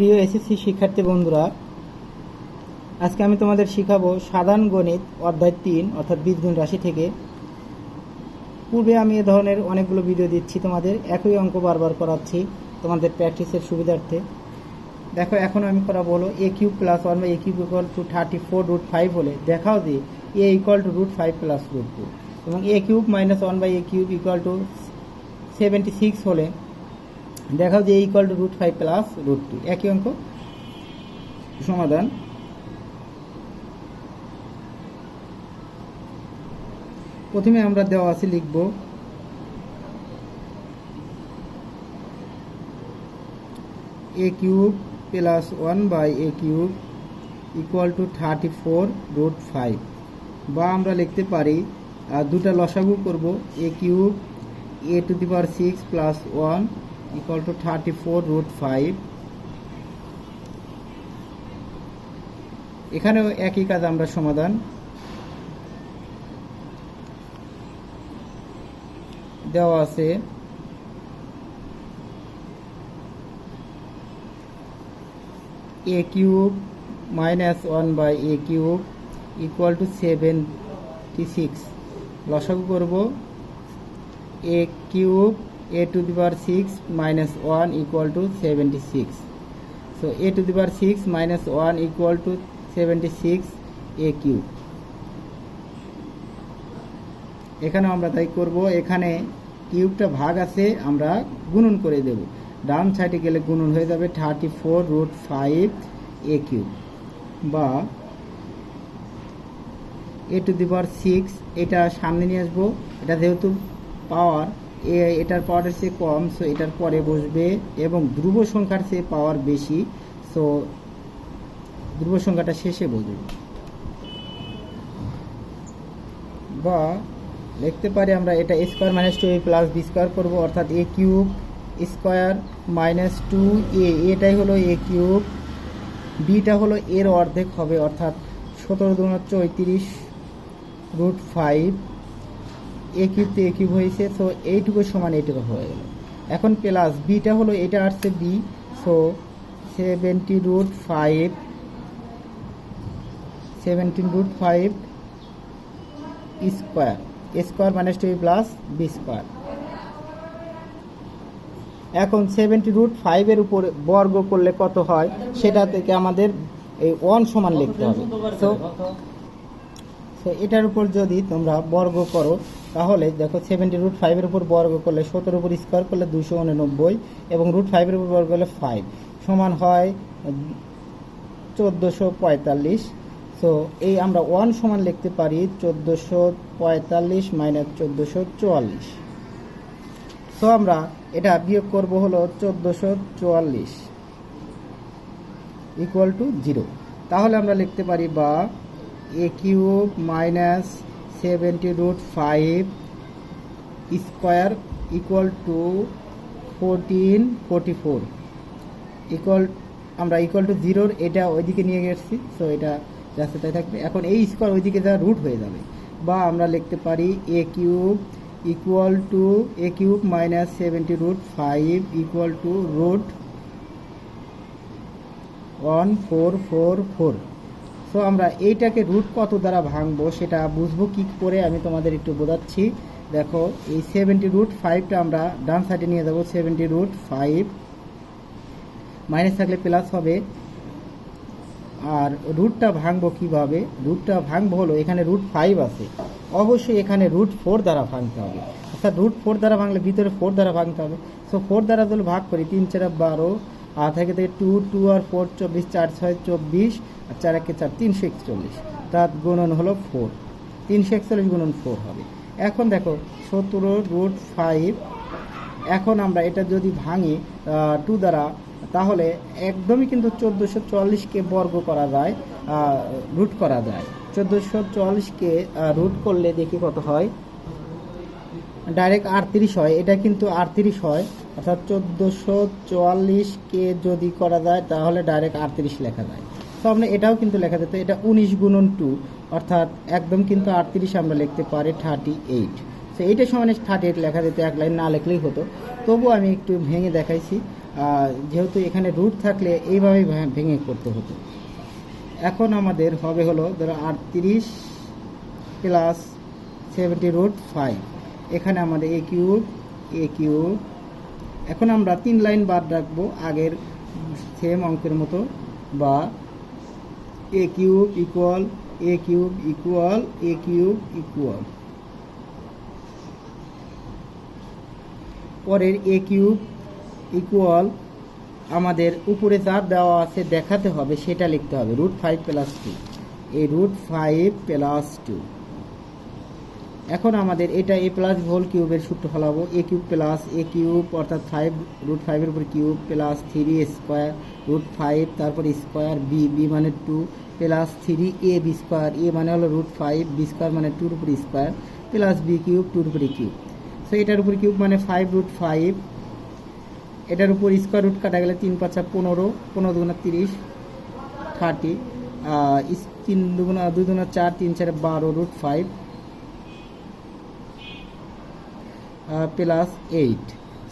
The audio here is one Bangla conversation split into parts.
প্রিয় এসএসসি শিক্ষার্থী বন্ধুরা, আজকে আমি তোমাদের শিখাবো সাধারণ গণিত অধ্যায় 3 অর্থাৎ বীজগণিত রাশি থেকে। পূর্বে আমি এ ধরনের অনেকগুলো ভিডিও দিচ্ছি, তোমাদের একই অঙ্ক বারবার করাচ্ছি তোমাদের প্র্যাকটিসের সুবিধার্থে। দেখো, এখন আমি করাবো হলো a cube plus 1 by a cube equal to 34√5 হলে দেখাও যে a ইকুয়াল টু √5 প্লাস √2 এবং a cube minus 1 by a cube equal to 76 হলে দেখাও যে a ইকুয়াল টু √5 প্লাস √2। একই অঙ্ক সমাধান। প্রথমে আমরা দেওয়া আছে লিখব a cube plus 1 by a cube equal to 34√5, বা আমরা লিখতে পারি দুটা লসাগু করব a cube a to the power 6 plus 1 equal to 34√5। এখানেও একই কাজ, আমরা সমাধান দেওয়া আছে a cube minus 1 by a cube equal to 76। লসাগু করব a cube a to the power 6 minus 1 equal to 76। So a to the power 6 minus 1 equal to 76 a cube. এখানে আমরা তাই করব, এখানে কিউবটা ভাগ আছে, আমরা গুণন করে দেব। ডান সাইডে গেলে গুণন হয়ে যাবে 34√5 a কিউব, বা a টু দি পাওয়ার 6 এটা সামনে নিয়ে আসবো। এটা যেহেতু পাওয়ার এটার পাওয়ারের চেয়ে কম, সো এটার পরে বসবে, এবং ধ্রুব সংখ্যার চেয়ে পাওয়ার বেশি, সো ধ্রুব সংখ্যাটা শেষে বসবে। বা লিখতে পারি আমরা এটা a square minus 2a plus b square করবো, অর্থাৎ a cube square minus 2a, এটাই হলো a কিউব, বিটা হলো এর অর্ধেক হবে, অর্থাৎ 17×34√5। a কিউব তো a কিউব হয়েছে, সো এইটুকু সমান এইটুকু হয়ে গেল। এখন প্লাস বিটা হলো এটা আসছে B, so 17√5 square, a square minus 2a plus b square. এখন 70√5 এর উপর বর্গ করলে কত হয় সেটা থেকে আমাদের এই 1 সমান লিখতে হবে। সো এটার উপর যদি তোমরা বর্গ করো তাহলে দেখো 70√5 এর উপর বর্গ করলে 17 উপর স্কোয়ার করলে 289, এবং √5 এর উপর বর্গ করলে 5 সমান হয় 1445। সো এই আমরা 1 সমান লিখতে পারি 1445 মাইনাস 1444। সো আমরা এটা বিয়োগ করব হলো 1444 ইকুয়াল টু 0। তাহলে আমরা লিখতে পারি বা a cube minus 70√5 square equal to 1444 equal, আমরা ইকুয়াল টু 0 এটা ওইদিকে নিয়ে গেছি, সো এটা যাচ্ছে তাই থাকবে। এখন এই স্কোয়ার ওইদিকে যা রুট হয়ে যাবে, বা আমরা লিখতে পারি a cube equal two a cube minus 70√5 equal to √1444। So আমরা এইটাকে রুট কত দ্বারা ভাঙবো সেটা বুঝবো কি করে, আমি তোমাদের একটু বোঝাচ্ছি। দেখো, এই 70√5টা আমরা ডান সাইডে নিয়ে যাবো। 70√5 মাইনাস থাকলে প্লাস হবে। আর রুটটা ভাঙবো কিভাবে? রুটটা ভাঙবো হলো এখানে √5 আছে, অবশ্যই এখানে √4 দ্বারা ভাঙতে হবে, অর্থাৎ √4 দ্বারা ভাঙলে ভিতরে 4 দ্বারা ভাঙতে হবে। সো 4 দ্বারা যদি ভাগ করি 3 4 12, আর থেকে 2 আর 4 24, 4 6 24, আর 4 1 4 341, তার গুণন হলো 4, 341 গুণন 4 হবে। এখন দেখো 17√5, এখন আমরা এটা যদি ভাঙি 2 দ্বারা, তাহলে একদমই কিন্তু 1444কে বর্গ করা যায়, রুট করা যায়। 1444কে রুট করলে দেখি কত হয়, ডাইরেক্ট 38 হয়। এটা কিন্তু 38 হয়, অর্থাৎ 1444কে যদি করা যায় তাহলে ডাইরেক্ট 38 লেখা যায়। তো আমরা এটাও কিন্তু লেখা যেত, এটা 19 গুণন 2, অর্থাৎ একদম কিন্তু 38 আমরা লিখতে পারি 38। তো এইটা সমানে 38 লেখা যেত, এক লাইন না লিখলেই হতো, তবু আমি একটু ভেঙে দেখাইছি। যেহেতু এখানে রুট থাকলে এইভাবেই ভেঙে করতে হতো। এখন আমাদের হবে হলো ধরো 38 প্লাস 70√5, এখানে আমাদের এ কিউব। এখন আমরা 3 লাইন বাদ রাখবো আগের সেম অঙ্কের মতো, বা এ কিউব ইকুয়াল এ কিউব ইকুয়াল এ কিউব ইকুয়াল, পরের এ কিউব ইকুয়াল আমাদের উপরে যা দেওয়া আছে দেখাতে হবে সেটা লিখতে হবে, √5 + 2, এই √5 + 2। এখন আমাদের এটা a প্লাস হোল কিউবের সূত্র ফলাবো, এ কিউব প্লাস এ কিউব অর্থাৎ 5 √5 এর উপর কিউব প্লাস 3 স্কোয়ার √5 তারপর স্কোয়ার বি মানে 2 প্লাস 3 বি স্কোয়ার, এ মানে হলো √5, বি স্কোয়ার মানে 2 এর উপর স্কোয়ার প্লাস বি কিউব 2 এর উপরে কিউব। সো এটার উপর কিউব মানে 5√5, এটার উপর স্কোয়ার রুট কাটা গেলে 3 × 5 = 15, 15 × 2 = 30, 3 × 2 = 2 × 4, 3 × 4 = 12 √5 প্লাস 8।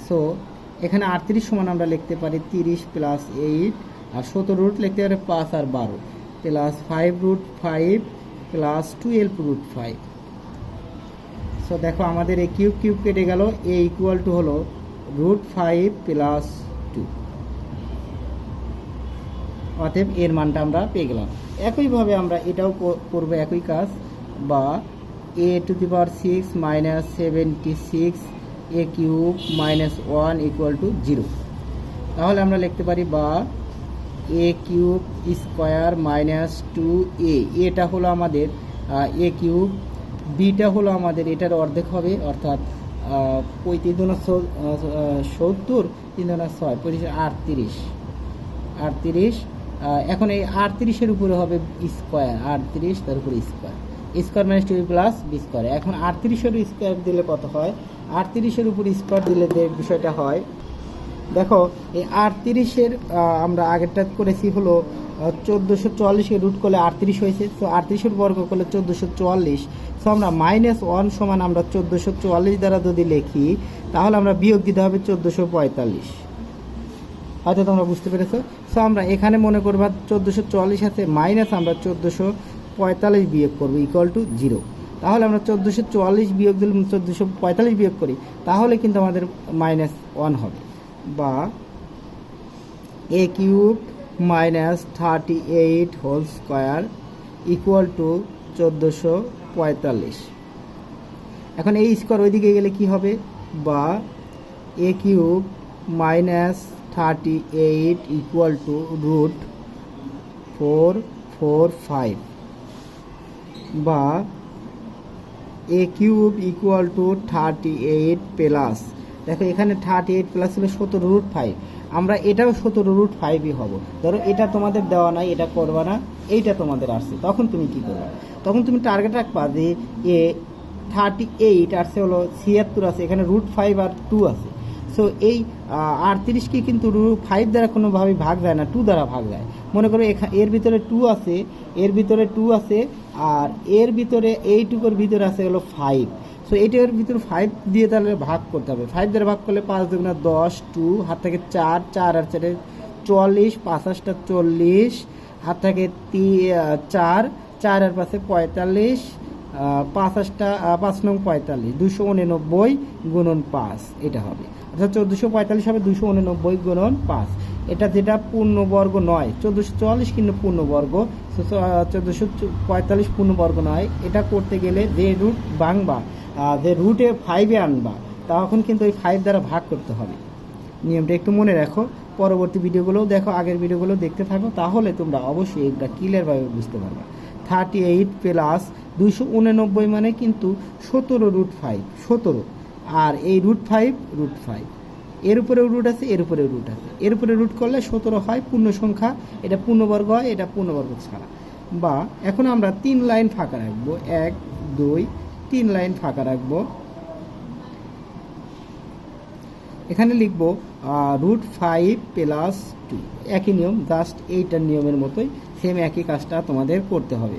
সো এখানে 38 সমান আমরা লিখতে পারি 30 + 8, আর 17 রুট লিখতে পারি 5 আর 12 প্লাস 5√5 প্লাস 12√5। সো দেখো আমাদের এই কিউব কেটে গেল, এ ইকুয়াল টু হলো √5 + 2, অতএব এর মানটা আমরা পেয়ে গেলাম। একইভাবে আমরা এটাও করবো একই কাজ, বা a⁶ - 76 a কিউব - 1 = 0। তাহলে আমরা লিখতে পারি বা a কিউব স্কোয়ার - 2a, এটা হলো আমাদের এ কিউব, বিটা হলো আমাদের এটার অর্ধেক হবে, অর্থাৎ 35 × 70, 3 × 6 35 38। এখন এই 38-এর উপরে হবে স্কোয়ার, 38 তার উপরে স্কোয়ার - 2 প্লাস বি স্কোয়ার। এখন 38-এর স্কোয়ার দিলে কত হয়, 38-এর উপর স্কোয়ার দিলে যে বিষয়টা হয় দেখো, এই 38-এর আমরা আগেরটা করেছি হলো 1444-কে রুট করলে 38 হয়েছে, তো 38-এর বর্গ করলে 1444। সো আমরা -1 সমান আমরা 1444 দ্বারা যদি লিখি তাহলে আমরা বিয়োগ দিতে হবে 1445। হয়তো তোমরা বুঝতে পেরেছো। সো আমরা এখানে মনে করবা 1444 আছে মাইনাস আমরা 1445 বিয়োগ করবো =0। তাহলে আমরা 1444 বিয়োগ দিলে 1445 বিয়োগ করি, তাহলে কিন্তু আমাদের -1 হবে, বা a কিউব -38 হোল স্কোয়ার = 1445। এখন এই স্কোয়ার ওইদিকে গেলে কি হবে, বা a কিউব -38 = √445, বা a কিউব = 38 প্লাস, দেখো এখানে 38 প্লাস হলে 17√5, আমরা এটাও 17√5ই হব। ধরো এটা তোমাদের দেওয়া নাই, এটা করবা না, এইটা তোমাদের আসছে, তখন তুমি কি করবে, তখন তুমি টার্গেট রাখবা যে এ 38 আসছে হলো 76 আছে, এখানে √5 আর 2 আছে। সো এই 38কে কিন্তু √5 দ্বারা কোনোভাবেই ভাগ যায় না, 2 দ্বারা ভাগ যায়। মনে করো এর ভিতরে 2 আছে, এর ভিতরে 2 আছে, আর এর ভিতরে এইটুকুর ভিতরে আছে হলো 5। সো এইটার ভিতরে 5 দিয়ে তাহলে ভাগ করতে হবে, 5 দ্বারা ভাগ করলে 5 × 2 = 10, 2 হাত থেকে 4, 4 আর 4 40, 5 × 8 = 40, হাত থেকে 4, 4 আর 5 = 45, 5 × 8 = 5 × 9 = 45, 289 × 5 এটা হবে, অর্থাৎ 1445 হবে 289 × 5। এটা যেটা পূর্ণবর্গ নয়, 1444 কিন্তু পূর্ণবর্গ, 1445 পূর্ণবর্গ নয়। এটা করতে গেলে যে রুট ভাঙবা, যে রুটে 5-এ আনবা, তখন কিন্তু ওই 5 দ্বারা ভাগ করতে হবে। নিয়মটা একটু মনে রাখো, পরবর্তী ভিডিওগুলোও দেখো, আগের ভিডিওগুলো দেখতে থাকো, তাহলে তোমরা অবশ্যই এটা ক্লিয়ারভাবে বুঝতে পারবে। 38 প্লাস 289 মানে কিন্তু 17√5, 17, আর এই √5 এর উপরেও রুট আছে, এর উপরেও রুট আছে, এর উপরে রুট করলে 17 হয়, পূর্ণ সংখ্যা, এটা পূর্ণবর্গ হয়, এটা পূর্ণবর্গ ছাড়া। বা এখন আমরা 3 লাইন ফাঁকা রাখবো, 1 2 3 লাইন ফাঁকা রাখবো, এখানে লিখবো √5 + 2, একই নিয়ম, জাস্ট এইটার নিয়মের মতোই সেম একই কাজটা তোমাদের করতে হবে।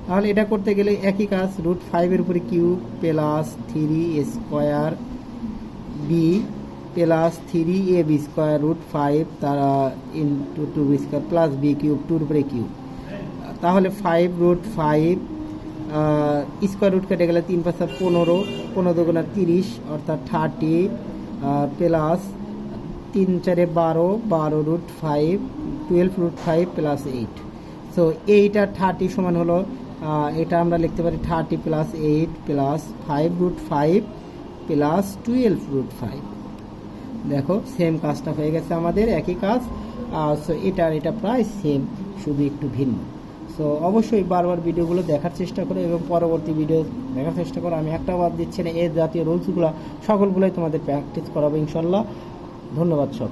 তাহলে এটা করতে গেলে একই কাজ, রুট 5-এর উপরে cube plus 3 square B plus 3ab square root 5 তারা into 2b square plus B cube 2-এর উপরে কিউব। তাহলে 5 রুট 5 স্কোয়ার রুট কেটে গেলে 3 5 15, 15 দুগুণা 30 অর্থাৎ 30 plus 3 4 12, 12 root 5 12 root 5 plus 8। So এইটা 30 সমান হলো, এটা আমরা লিখতে পারি 30 plus 8 plus 5 root 5 plus 12 root 5। দেখো সেম কাজটা হয়ে গেছে আমাদের, একই কাজ। সো এটা প্রায় সেম, শুধু একটু ভিন্ন। সো অবশ্যই বারবার ভিডিওগুলো দেখার চেষ্টা করো এবং পরবর্তী ভিডিও দেখার চেষ্টা করো। আমি একটা বাদ দিচ্ছি না, এই জাতীয় রুলসগুলো সকলগুলোই তোমাদের প্র্যাকটিস করাবো ইনশাল্লাহ। ধন্যবাদ সব।